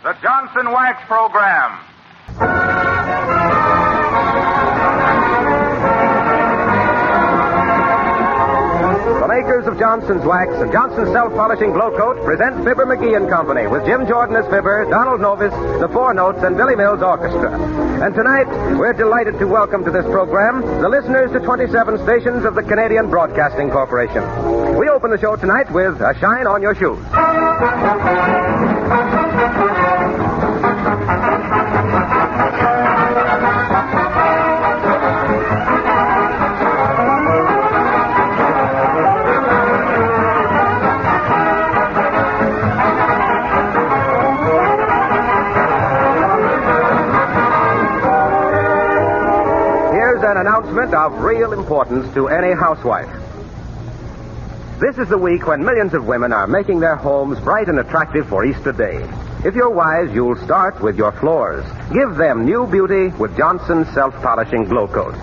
The Johnson Wax Program. The makers of Johnson's Wax and Johnson's Self-Polishing Glow Coat present Fibber McGee and Company with Jim Jordan as Fibber, Donald Novis, the Four Notes, and Billy Mills Orchestra. And tonight, we're delighted to welcome to this program the listeners to 27 stations of the Canadian Broadcasting Corporation. We open the show tonight with A Shine on Your Shoes. An announcement of real importance to any housewife. This is the week when millions of women are making their homes bright and attractive for Easter Day. If you're wise, you'll start with your floors. Give them new beauty with Johnson's Self-Polishing Glow Coat.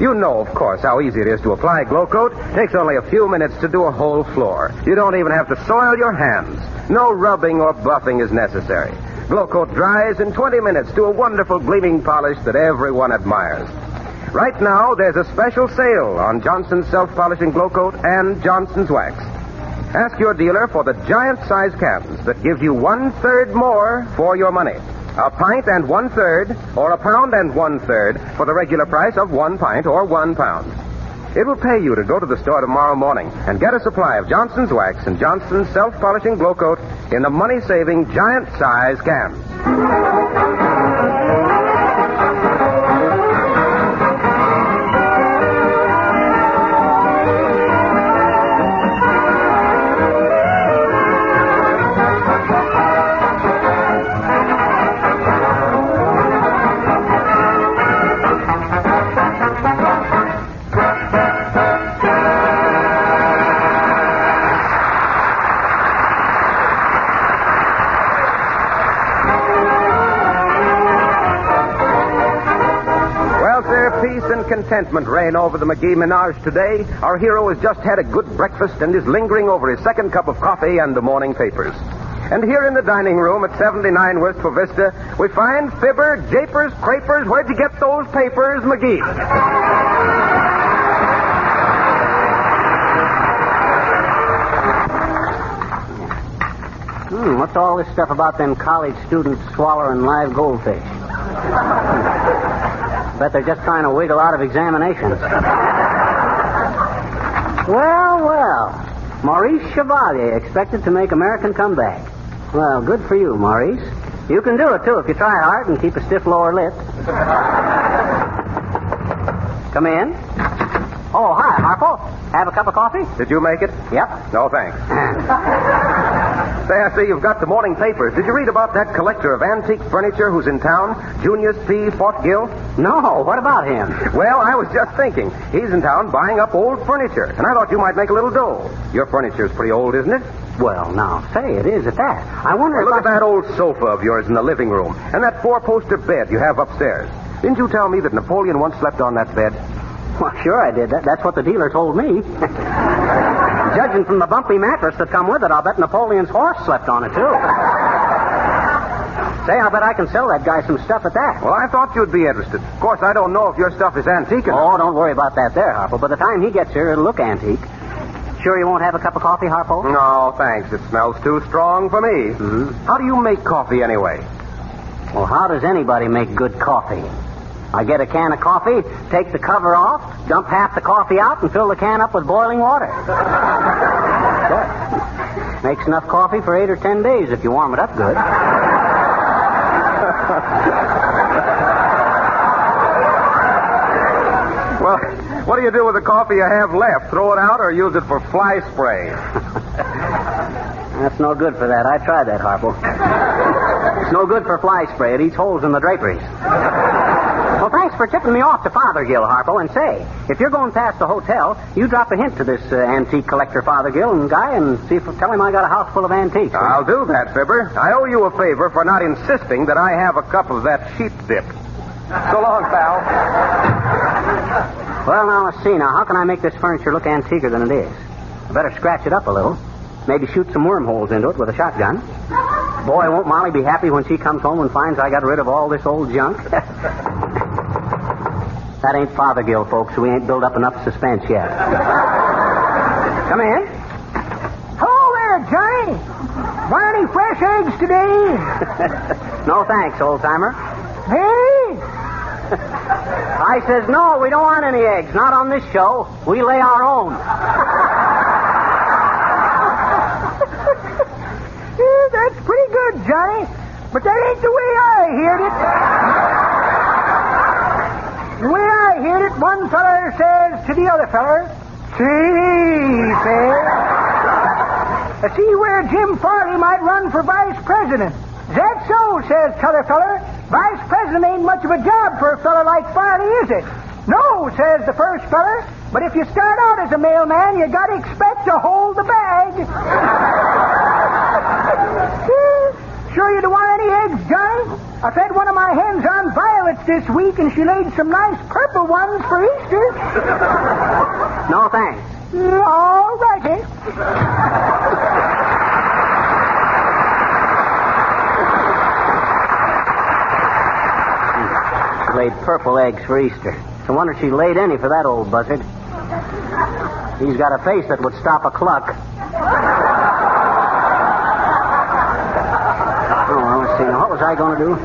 You know, of course, how easy it is to apply Glow Coat. It takes only a few minutes to do a whole floor. You don't even have to soil your hands. No rubbing or buffing is necessary. Glow Coat dries in 20 minutes to a wonderful gleaming polish that everyone admires. Right now, there's a special sale on Johnson's Self-Polishing Glow Coat and Johnson's Wax. Ask your dealer for the giant-size cans that give you 1/3 more for your money. A pint and 1/3, or a pound and 1/3 for the regular price of 1 pint or 1 pound. It will pay you to go to the store tomorrow morning and get a supply of Johnson's Wax and Johnson's Self-Polishing Glow Coat in the money-saving giant-size cans. Peace and contentment reign over the McGee menage today. Our hero has just had a good breakfast and is lingering over his second cup of coffee and the morning papers. And here in the dining room at 79 Wistful Vista, we find Fibber, Japers, Crapers. Where'd you get those papers, McGee? What's all this stuff about them college students swallowing live goldfish? Bet they're just trying to wiggle out of examinations. Well. Maurice Chevalier expected to make American comeback. Well, good for you, Maurice. You can do it, too, if you try hard and keep a stiff lower lip. Come in. Oh, hi, Harpo. Have a cup of coffee? Did you make it? Yep. No, thanks. Say, I see you've got the morning papers. Did you read about that collector of antique furniture who's in town, Junius P. Fortgill? No, what about him? Well, I was just thinking. He's in town buying up old furniture, and I thought you might make a little dough. Your furniture's pretty old, isn't it? Well, now, say it is at that. I wonder if look at that old sofa of yours in the living room, and that 4-poster bed you have upstairs. Didn't you tell me that Napoleon once slept on that bed? Well, sure I did. That's what the dealer told me. Judging from the bumpy mattress that come with it, I'll bet Napoleon's horse slept on it, too. Say, I'll bet I can sell that guy some stuff at that. Well, I thought you'd be interested. Of course, I don't know if your stuff is antique or not. Oh, don't worry about that there, Harpo. By the time he gets here, it'll look antique. Sure you won't have a cup of coffee, Harpo? No, thanks. It smells too strong for me. Mm-hmm. How do you make coffee, anyway? Well, how does anybody make good coffee? I get a can of coffee, take the cover off, dump half the coffee out, and fill the can up with boiling water. Makes enough coffee for 8 or 10 days if you warm it up good. Well, what do you do with the coffee you have left? Throw it out or use it for fly spray? That's no good for that. I tried that, Harpo. It's no good for fly spray. It eats holes in the draperies. Well, thanks for tipping me off to Fothergill, Harpo. And say, if you're going past the hotel, you drop a hint to this antique collector Fothergill and guy and tell him I got a house full of antiques. I'll do that, Fibber. I owe you a favor for not insisting that I have a cup of that sheep dip. So long, pal. Well, now, let's see. Now, how can I make this furniture look antiquer than it is? I better scratch it up a little. Maybe shoot some wormholes into it with a shotgun. Boy, won't Molly be happy when she comes home and finds I got rid of all this old junk. That ain't Fothergill, folks. We ain't built up enough suspense yet. Come in. Hello there, Johnny. Want any fresh eggs today? No thanks, old-timer. Hey? I says, no, we don't want any eggs. Not on this show. We lay our own. Yeah, that's pretty good, Johnny. But that ain't the way I heard it. The way I heard it, one feller says to the other feller, see, says, I see where Jim Farley might run for vice president. Is that so, says t'other feller. Vice president ain't much of a job for a feller like Farley, is it? No, says the first feller. But if you start out as a mailman, you gotta expect to hold the bag. Sure you don't want any eggs, Johnny? I fed one of my hens on violets this week, and she laid some nice purple ones for Easter. No thanks. All righty. She laid purple eggs for Easter. It's a wonder she laid any for that old buzzard. He's got a face that would stop a cluck. Now, what was I going to do?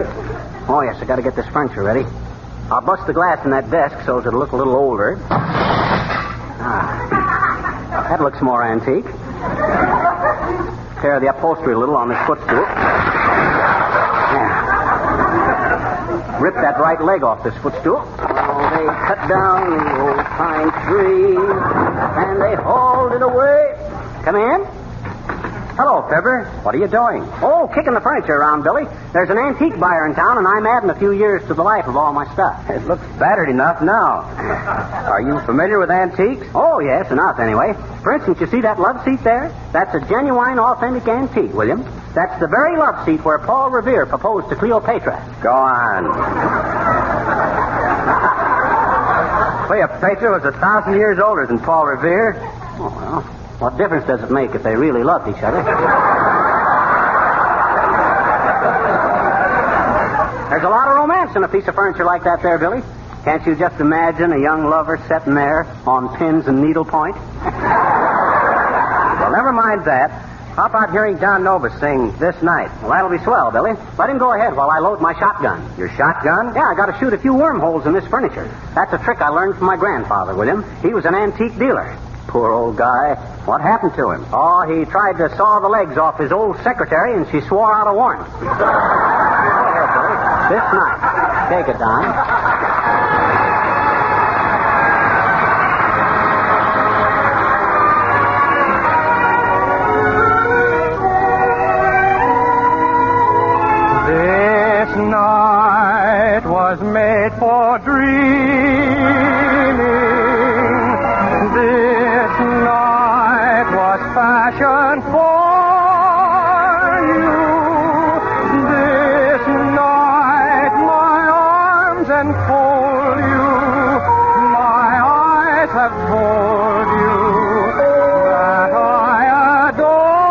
Oh, yes, I got to get this furniture ready. I'll bust the glass in that desk so it'll look a little older. That looks more antique. Tear the upholstery a little on this footstool. Yeah. Rip that right leg off this footstool. Oh, they cut down the old pine tree, and they hauled it away. Come in. Hello, Fibber. What are you doing? Oh, kicking the furniture around, Billy. There's an antique buyer in town, and I'm adding a few years to the life of all my stuff. It looks battered enough now. Are you familiar with antiques? Oh, yes, enough anyway. For instance, you see that love seat there? That's a genuine, authentic antique, William. That's the very love seat where Paul Revere proposed to Cleopatra. Go on. Cleopatra was 1,000 years older than Paul Revere. Oh, well, what difference does it make if they really loved each other? There's a lot of romance in a piece of furniture like that there, Billy. Can't you just imagine a young lover sitting there on pins and needlepoint? Well, never mind that. How about hearing John Novus sing This Night? Well, that'll be swell, Billy. Let him go ahead while I load my shotgun. Your shotgun? Yeah, I got to shoot a few wormholes in this furniture. That's a trick I learned from my grandfather, William. He was an antique dealer. Poor old guy. What happened to him? Oh, he tried to saw the legs off his old secretary, and she swore out a warrant. Go ahead, Billy. This night. Take it, Don. This night was made for dreaming. This night was fashioned for you. This night my arms enfold you. My eyes have told you that I adore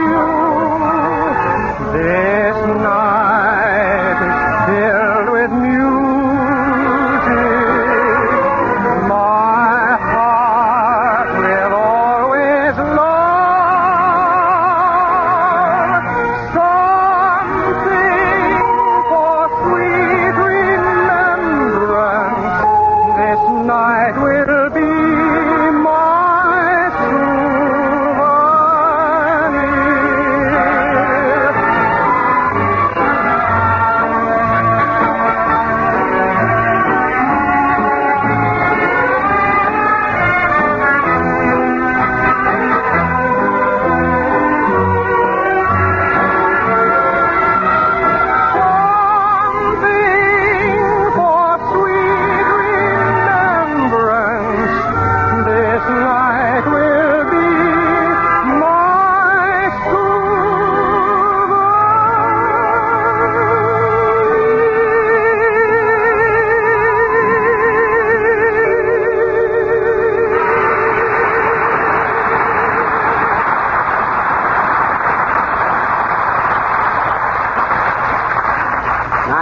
you. This night is filled with music.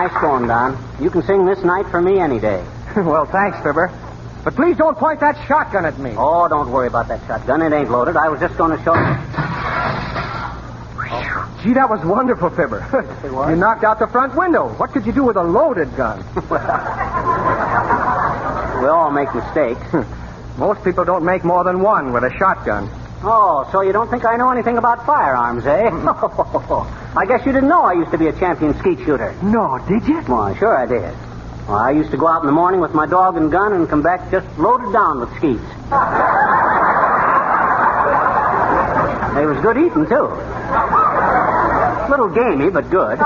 Nice going, Don. You can sing this night for me any day. Well, thanks, Fibber. But please don't point that shotgun at me. Oh, don't worry about that shotgun. It ain't loaded. I was just going to show you. Gee, that was wonderful, Fibber. It was? You knocked out the front window. What could you do with a loaded gun? We all make mistakes. Most people don't make more than one with a shotgun. Oh, so you don't think I know anything about firearms, eh? I guess you didn't know I used to be a champion skeet shooter. No, did you? Well, sure I did. Well, I used to go out in the morning with my dog and gun and come back just loaded down with skeets. They was good eating, too. Little gamey, but good.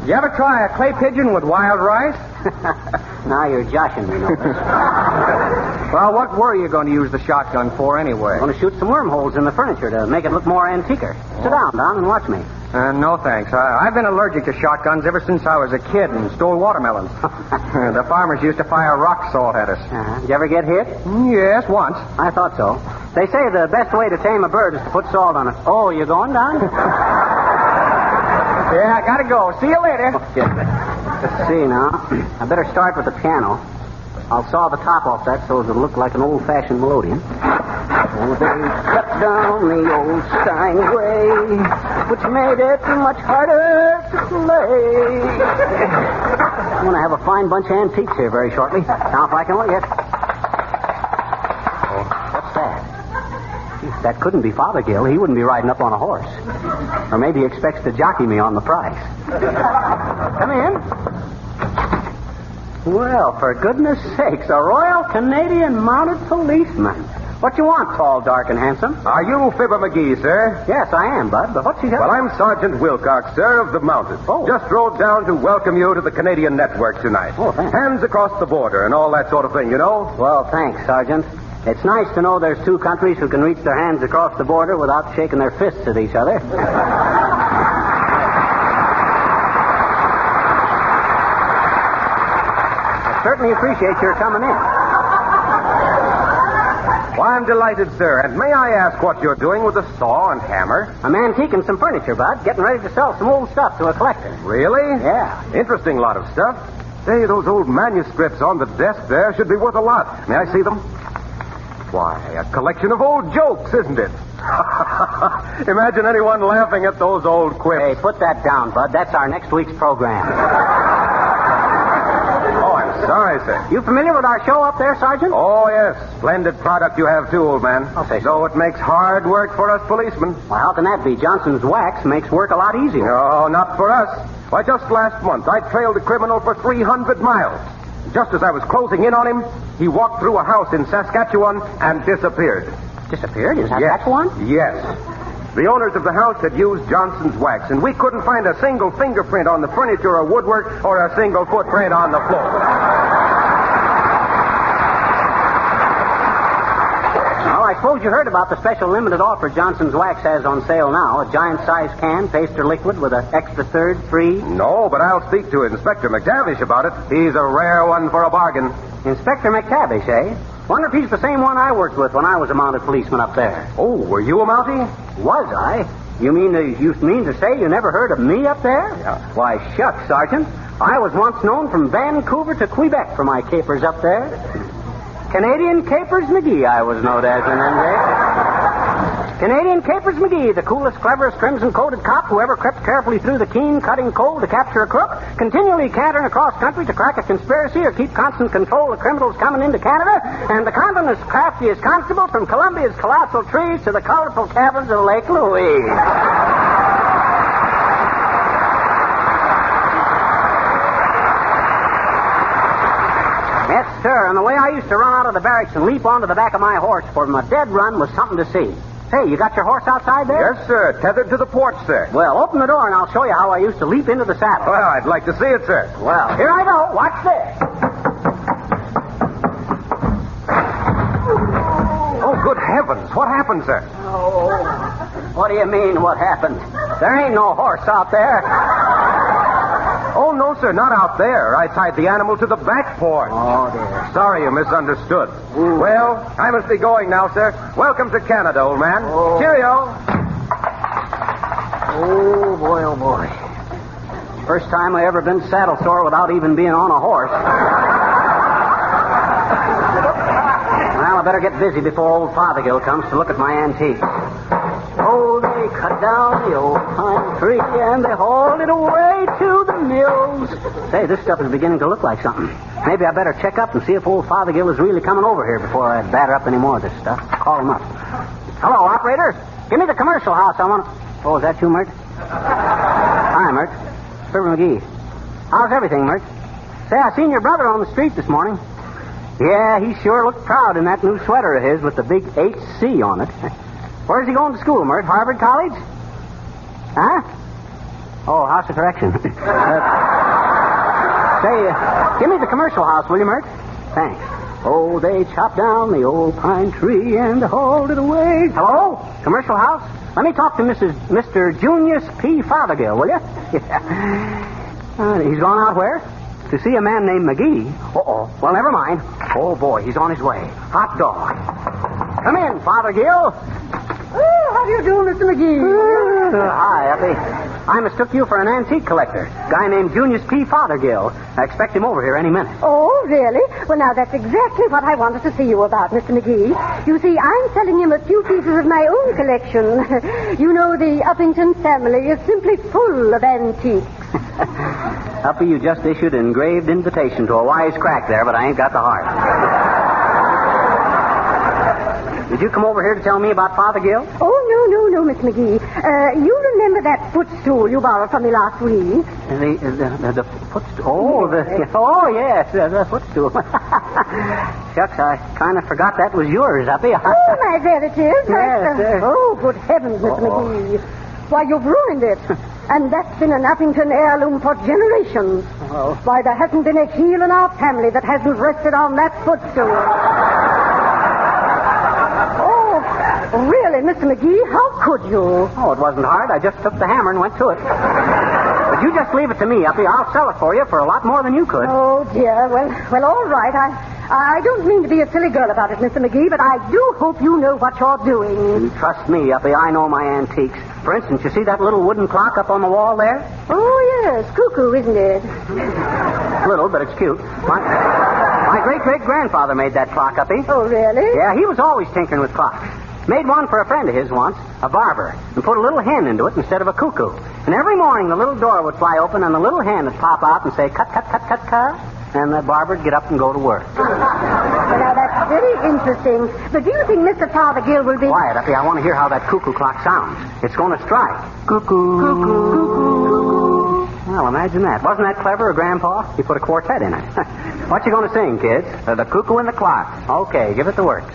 You ever try a clay pigeon with wild rice? Now you're joshing me, no. Well, what were you going to use the shotgun for anyway? I'm going to shoot some wormholes in the furniture to make it look more antiquer. Sit down, Don, and watch me. No, thanks. I've been allergic to shotguns ever since I was a kid and stole watermelons. The farmers used to fire rock salt at us. Did you ever get hit? Yes, once. I thought so. They say the best way to tame a bird is to put salt on it. Oh, you going, Don? Yeah, I gotta go. See you later. Okay. Let's see now. I better start with the piano. I'll saw the top off that so it'll look like an old-fashioned melodeon. Oh, they cut down the old Steinway, which made it much harder to play. I'm going to have a fine bunch of antiques here very shortly. Now, if I can look at... Oh, what's that? That couldn't be Fothergill. He wouldn't be riding up on a horse. Or maybe he expects to jockey me on the price. Come in. Well, for goodness sakes, a Royal Canadian Mounted Policeman. What you want, tall, dark, and handsome? Are you Fibber McGee, sir? Yes, I am, Bud, but what's he got? Well, I'm Sergeant Wilcox, sir, of the Mounted. Oh. Just rode down to welcome you to the Canadian network tonight. Oh, thanks. Hands across the border and all that sort of thing, you know? Well, thanks, Sergeant. It's nice to know there's two countries who can reach their hands across the border without shaking their fists at each other. I certainly appreciate your coming in. Well, I'm delighted, sir. And may I ask what you're doing with a saw and hammer? I'm antiquing some furniture, Bud. Getting ready to sell some old stuff to a collector. Really? Yeah. Interesting lot of stuff. Say, those old manuscripts on the desk there should be worth a lot. May I see them? Why, a collection of old jokes, isn't it? Imagine anyone laughing at those old quips. Hey, put that down, Bud. That's our next week's program. Oh, I'm sorry, sir. You familiar with our show up there, Sergeant? Oh, yes. Splendid product you have, too, old man. I'll say so. Though it makes hard work for us policemen. Well, how can that be? Johnson's wax makes work a lot easier. No, not for us. Why, just last month, I trailed a criminal for 300 miles. Just as I was closing in on him, he walked through a house in Saskatchewan and disappeared. Disappeared? Is that Yes. that one? Yes. The owners of the house had used Johnson's wax, and we couldn't find a single fingerprint on the furniture or woodwork or a single footprint on the floor. Well, I suppose you heard about the special limited offer Johnson's Wax has on sale now. A giant-sized can, paste-or liquid, with an extra third free. No, but I'll speak to Inspector McTavish about it. He's a rare one for a bargain. Inspector McTavish, eh? Wonder if he's the same one I worked with when I was a mounted policeman up there. Oh, were you a Mountie? Was I? You mean to say you never heard of me up there? Yeah. Why, shucks, Sergeant. I was once known from Vancouver to Quebec for my capers up there. Canadian Capers McGee, I was known as in them days. Canadian Capers McGee, the coolest, cleverest, crimson-coated cop who ever crept carefully through the keen, cutting cold to capture a crook, continually cantering across country to crack a conspiracy or keep constant control of criminals coming into Canada, and the continent's craftiest constable from Columbia's colossal trees to the colorful caverns of Lake Louise. Yes, sir, and the way I used to run out of the barracks and leap onto the back of my horse for my dead run was something to see. Say, you got your horse outside there? Yes, sir. Tethered to the porch, sir. Well, open the door and I'll show you how I used to leap into the saddle. Well, I'd like to see it, sir. Well, here I go. Watch this. Oh, good heavens. What happened, sir? Oh, what do you mean, what happened? There ain't no horse out there. Oh, no, sir, not out there. I tied the animal to the back porch. Oh, dear. Sorry you misunderstood. Well, I must be going now, sir. Welcome to Canada, old man. Oh. Cheerio. Oh, boy, oh, boy. First time I ever been saddle sore without even being on a horse. Well, I better get busy before old Fothergill comes to look at my antique. Oh, they cut down the old pine tree and they hauled it away to the mills. Say, this stuff is beginning to look like something. Maybe I better check up and see if old Fothergill is really coming over here before I batter up any more of this stuff. Call him up. Hello, operator. Give me the commercial house. I want to... Oh, is that you, Mert? Hi, Mert. Fibber McGee. How's everything, Mert? Say, I seen your brother on the street this morning. Yeah, he sure looked proud in that new sweater of his with the big HC on it. Where's he going to school, Mert? Harvard College? Huh? Oh, House of Correction. Say, give me the commercial house, will you, Mert? Thanks. Oh, they chopped down the old pine tree and hauled it away. Hello? Commercial house? Let me talk to Mr. Junius P. Fothergill, will you? He's gone out where? To see a man named McGee. Uh-oh. Well, never mind. Oh, boy, he's on his way. Hot dog. Come in, Fothergill. Oh, how do you do, Mr. McGee? Hi, Uppy. I mistook you for an antique collector. Guy named Junius P. Fothergill. I expect him over here any minute. Oh, really? Well, now, that's exactly what I wanted to see you about, Mr. McGee. You see, I'm selling him a few pieces of my own collection. You know, the Uppington family is simply full of antiques. Uppy, you just issued an engraved invitation to a wise crack there, but I ain't got the heart. Did you come over here to tell me about Fothergill? Oh, no, Miss McGee. You remember that footstool you borrowed from me last week? The footstool? Oh, yes, the footstool. Shucks, I kind of forgot that was yours, Uppy. Oh, my relatives. Yes, Oh, good heavens, Mr. McGee. Why, you've ruined it. And that's been an Uppington heirloom for generations. Oh. Why, there hasn't been a heel in our family that hasn't rested on that footstool. Really, Mr. McGee, how could you? Oh, it wasn't hard. I just took the hammer and went to it. But you just leave it to me, Uppy. I'll sell it for you for a lot more than you could. Oh, dear. Well, all right. I don't mean to be a silly girl about it, Mr. McGee, but I do hope you know what you're doing. Trust me, Uppy. I know my antiques. For instance, you see that little wooden clock up on the wall there? Oh, yes. Cuckoo, isn't it? Little, but it's cute. My great-great-grandfather made that clock, Uppy. Oh, really? Yeah, he was always tinkering with clocks. Made one for a friend of his once, a barber, and put a little hen into it instead of a cuckoo. And every morning the little door would fly open and the little hen would pop out and say, cut, cut, cut, cut, cut. And the barber would get up and go to work. Well, now, that's very interesting. But do you think Mr. Fothergill will be... Quiet, Uppy. I want to hear how that cuckoo clock sounds. It's going to strike. Cuckoo. Cuckoo. Cuckoo. Well, imagine that. Wasn't that clever of Grandpa? He put a quartet in it. What you going to sing, kids? The Cuckoo and the Clock. Okay, give it the works.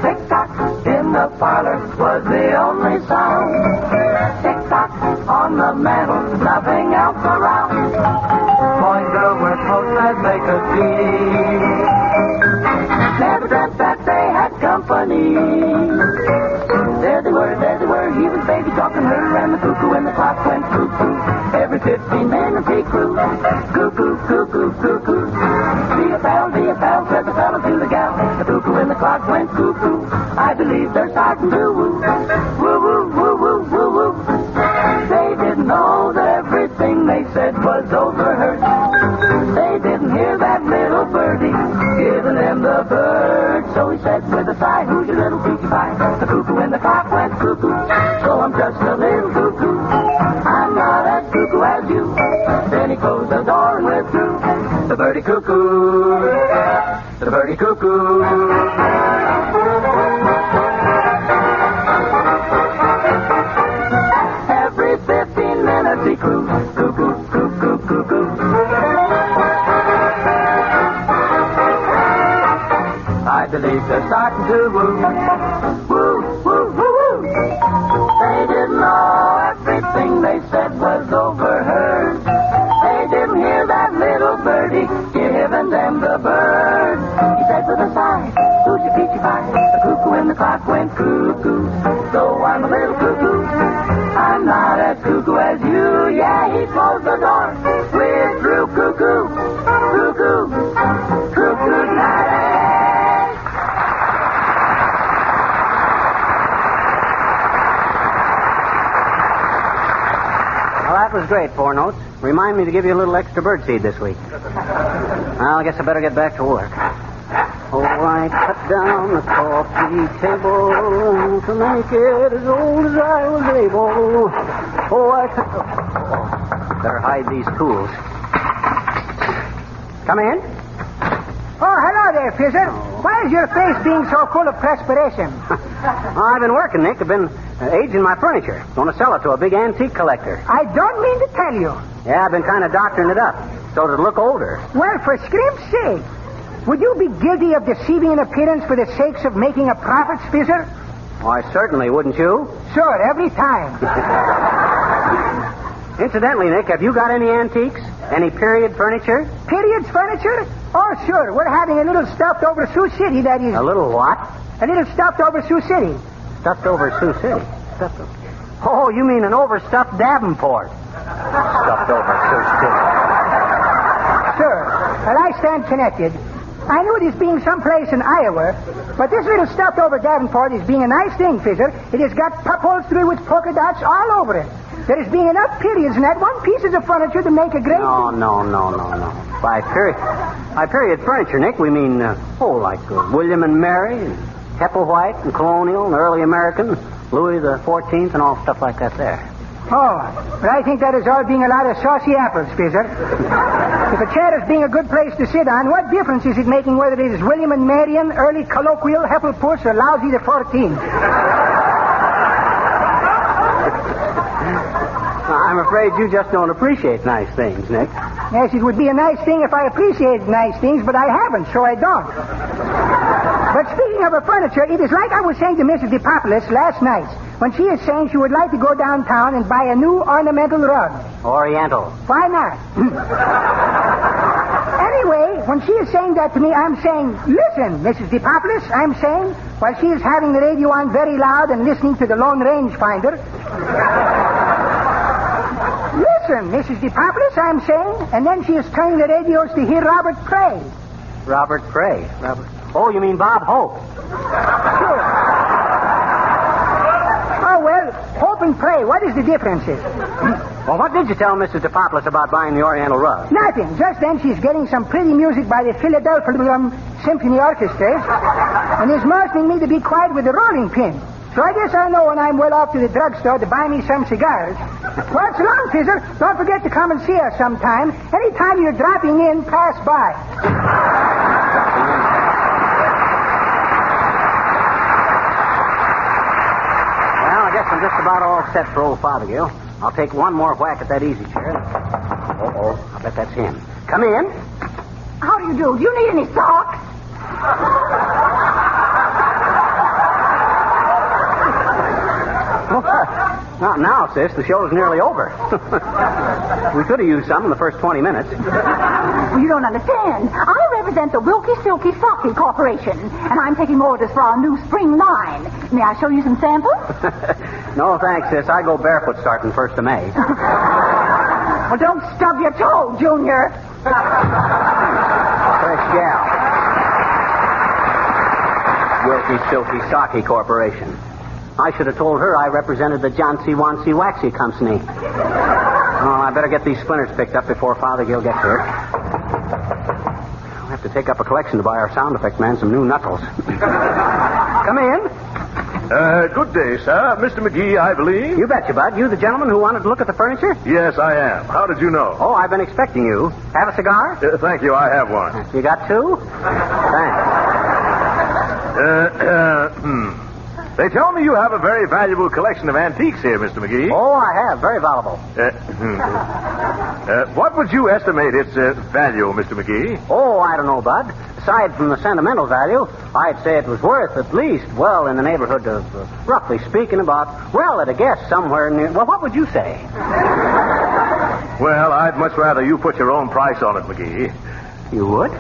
Tick-tock in the parlor was the only sound. Tick-tock on the mantel, nothing else around. Boys, girls were close as they could be. Never dreamt that they had company. There they were, he was baby talking her, and the cuckoo and the clock went cuckoo. Every 15 minutes he crew. Cuckoo, cuckoo, cuckoo. Be a pal, said the fella to the gal. The cuckoo and the clock went cuckoo. I believe they're starting to woo. Woo, woo, woo, woo, woo, woo. They didn't know that everything they said was overheard. They didn't hear that little birdie giving them the bird. So he said with a sigh, who's your little cuckoo pie? The cuckoo and the clock went cuckoo. So I'm just a little cuckoo. I'm not as cuckoo as you. Then he closed the door and withdrew. The birdie cuckoo. The birdie cuckoo. Every 15 minutes he crew. Cuckoo, cuckoo, cuckoo. I believe they're starting to woo. Woo, woo, woo, woo. They didn't know everything they said was overheard. They didn't hear that little birdie giving them the bird. He said with a sigh, who's your peachy pie? The cuckoo and the clock went cuckoo. So I'm a little cuckoo. I'm not as cuckoo as you. Yeah, he closed the door. Withdrew cuckoo. Cuckoo. Cuckoo night. was great, 4 notes. Remind me to give you a little extra birdseed this week. Well, I guess I better get back to work. Oh, I cut down the coffee table to make it as old as I was able. Oh, I cut... Oh, better hide these tools. Come in. Oh, hello there, Fizzer. Why is your face being so full of perspiration? I've been working, Nick. I've been aging my furniture. Going to sell it to a big antique collector. I don't mean to tell you. Yeah, I've been kind of doctoring it up so it'll look older. Well, for scrimp's sake, would you be guilty of deceiving an appearance for the sakes of making a profit, Fizzer? Why, certainly, wouldn't you? Sure, every time. Incidentally, Nick, have you got any antiques? Any period furniture? Period furniture? Oh, sure. We're having a little stuffed over Sioux City, that is. A little what? A little stuffed over Sioux City. Stuffed over Sioux City? Stuffed over... Oh, you mean an overstuffed Davenport. Stuffed over Sioux City. Sure. Well, I stand connected. I knew it as being someplace in Iowa, but this little stuffed over Davenport is being a nice thing, Fizzer. It has got upholstery with polka dots all over it. There is being enough periods in that one pieces of furniture to make a great... No. By period furniture, Nick, we mean, like William and Mary, and Hepplewhite, and Colonial, and Early American, Louis the 14th, and all stuff like that there. Oh, but I think that is all being a lot of saucy apples, Fizzer. If a chair is being a good place to sit on, what difference is it making whether it is William and Marion, Early Colloquial, Heppelpuss, or Lousy the 14th? I'm afraid you just don't appreciate nice things, Nick. Yes, it would be a nice thing if I appreciated nice things, but I haven't, so I don't. But speaking of her furniture, it is like I was saying to Mrs. DePopulis last night, when she is saying she would like to go downtown and buy a new ornamental rug. Oriental. Why not? Anyway, when she is saying that to me, I'm saying, listen, Mrs. DePopulis, I'm saying, while she is having the radio on very loud and listening to the Lone Range Finder... Listen, Mrs. DePopulis, I'm saying, and then she is turning the radios to hear Robert Cray. Robert Cray? Oh, you mean Bob Hope? Sure. Oh, well, Hope and Pray, what is the difference? Well, what did you tell Mrs. DePopulis about buying the Oriental rug? Nothing. Just then she's getting some pretty music by the Philadelphia Symphony Orchestra and is motioning me to be quiet with the rolling pin. So I guess I know when I'm well off to the drugstore to buy me some cigars. Well, so long, Fizzer. Don't forget to come and see us sometime. Anytime you're dropping in, pass by. Well, I guess I'm just about all set for old Fothergill. I'll take one more whack at that easy chair. Uh-oh, I bet that's him. Come in. How do you do? Do you need any socks? Not now, sis. The show's nearly over. We could have used some in the first 20 minutes. Well, you don't understand. I represent the Wilkie Silky Socky Corporation, and I'm taking orders for our new spring line. May I show you some samples? No, thanks, sis. I go barefoot starting 1st of May. Well, don't stub your toe, Junior. Fresh gal. Wilkie Silky Socky Corporation. I should have told her I represented the Johnsy Wansy Waxy Company. Oh, I better get these splinters picked up before Fothergill gets here. I'll have to take up a collection to buy our sound effect man some new knuckles. Come in. Good day, sir. Mr. McGee, I believe. You betcha, Bud. You the gentleman who wanted to look at the furniture? Yes, I am. How did you know? Oh, I've been expecting you. Have a cigar? Thank you. I have one. You got two? Thanks. They tell me you have a very valuable collection of antiques here, Mr. McGee. Oh, I have. Very valuable. What would you estimate its value, Mr. McGee? Oh, I don't know, Bud. Aside from the sentimental value, I'd say it was worth at least, well, in the neighborhood of, roughly speaking, about, well, at a guess, somewhere near... Well, what would you say? Well, I'd much rather you put your own price on it, McGee. You would?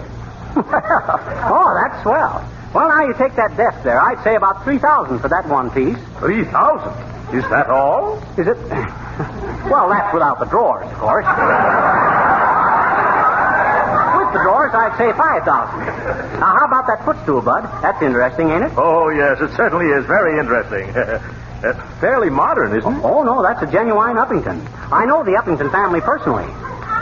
Oh, that's swell. Well, now you take that desk there. I'd say about $3,000 for that one piece. $3,000? Is that all? Is it? Well, that's without the drawers, of course. With the drawers, I'd say $5,000. Now, how about that footstool, Bud? That's interesting, ain't it? Oh, yes, it certainly is very interesting. Fairly modern, isn't it? Oh, no, that's a genuine Uppington. I know the Uppington family personally.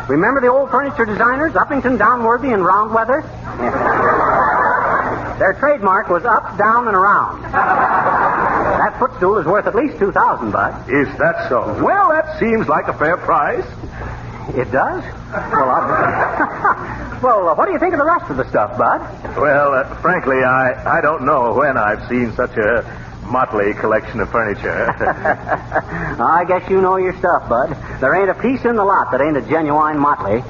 Remember the old furniture designers, Uppington, Downworthy, and Roundweather? Their trademark was up, down, and around. That footstool is worth at least $2,000, Bud. Is that so? Well, that seems like a fair price. It does? Well, what do you think of the rest of the stuff, Bud? Well, frankly, I don't know when I've seen such a motley collection of furniture. I guess you know your stuff, Bud. There ain't a piece in the lot that ain't a genuine motley.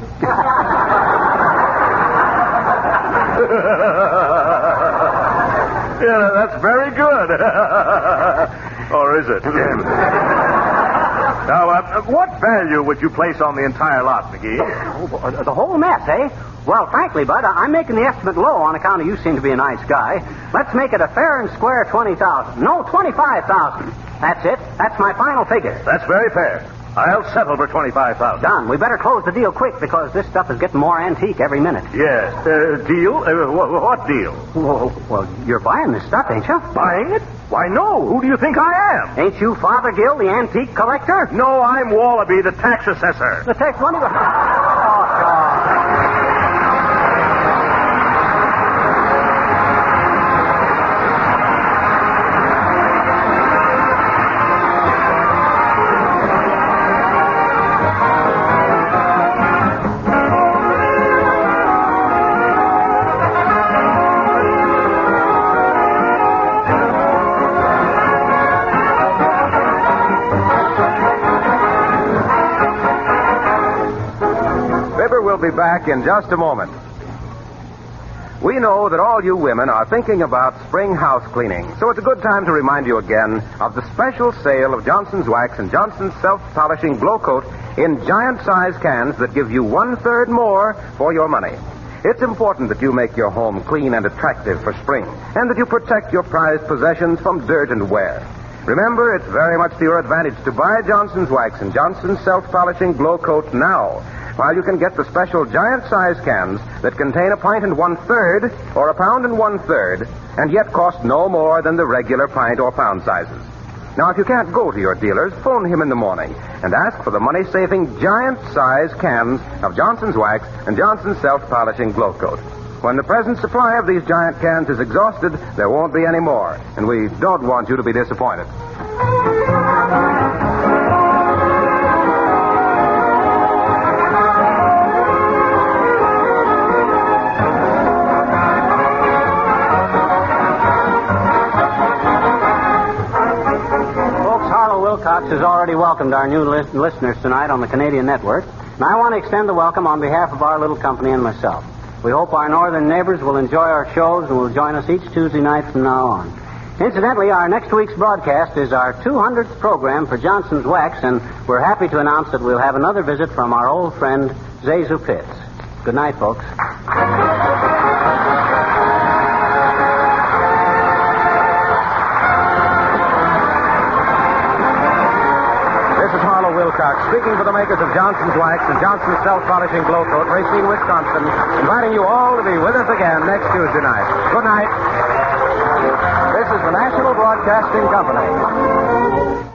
Yeah, that's very good. Or is it? Now, what value would you place on the entire lot, McGee? Oh, the whole mess, eh? Well, frankly, Bud, I'm making the estimate low on account of you seem to be a nice guy. Let's make it a fair and square $20,000. No, $25,000. That's it. That's my final figure. That's very fair. I'll settle for $25,000. Done. We better close the deal quick because this stuff is getting more antique every minute. Yes. Deal? What deal? Well, you're buying this stuff, ain't you? Buying it? Why, no. Who do you think I am? Ain't you Father Gill, the antique collector? No, I'm Wallaby, the tax assessor. The tax money? Oh, God. We'll be back in just a moment. We know that all you women are thinking about spring house cleaning, so it's a good time to remind you again of the special sale of Johnson's Wax and Johnson's Self-Polishing Glow Coat in giant-size cans that give you 1/3 more for your money. It's important that you make your home clean and attractive for spring, and that you protect your prized possessions from dirt and wear. Remember, it's very much to your advantage to buy Johnson's Wax and Johnson's Self-Polishing Glow Coat now, while you can get the special giant-size cans that contain 1 1/3 or 1 1/3 pounds, and yet cost no more than the regular pint or pound sizes. Now, if you can't go to your dealers, phone him in the morning and ask for the money-saving giant-size cans of Johnson's Wax and Johnson's Self-Polishing Glow Coat. When the present supply of these giant cans is exhausted, there won't be any more, and we don't want you to be disappointed. Wilcox has already welcomed our new listeners tonight on the Canadian network, and I want to extend the welcome on behalf of our little company and myself. We hope our northern neighbors will enjoy our shows and will join us each Tuesday night from now on. Incidentally, our next week's broadcast is our 200th program for Johnson's Wax, and we're happy to announce that we'll have another visit from our old friend, Zazu Pitts. Good night, folks. Wilcox, speaking for the makers of Johnson's Wax and Johnson's Self-Polishing Glow Coat, Racine, Wisconsin, inviting you all to be with us again next Tuesday night. Good night. This is the National Broadcasting Company.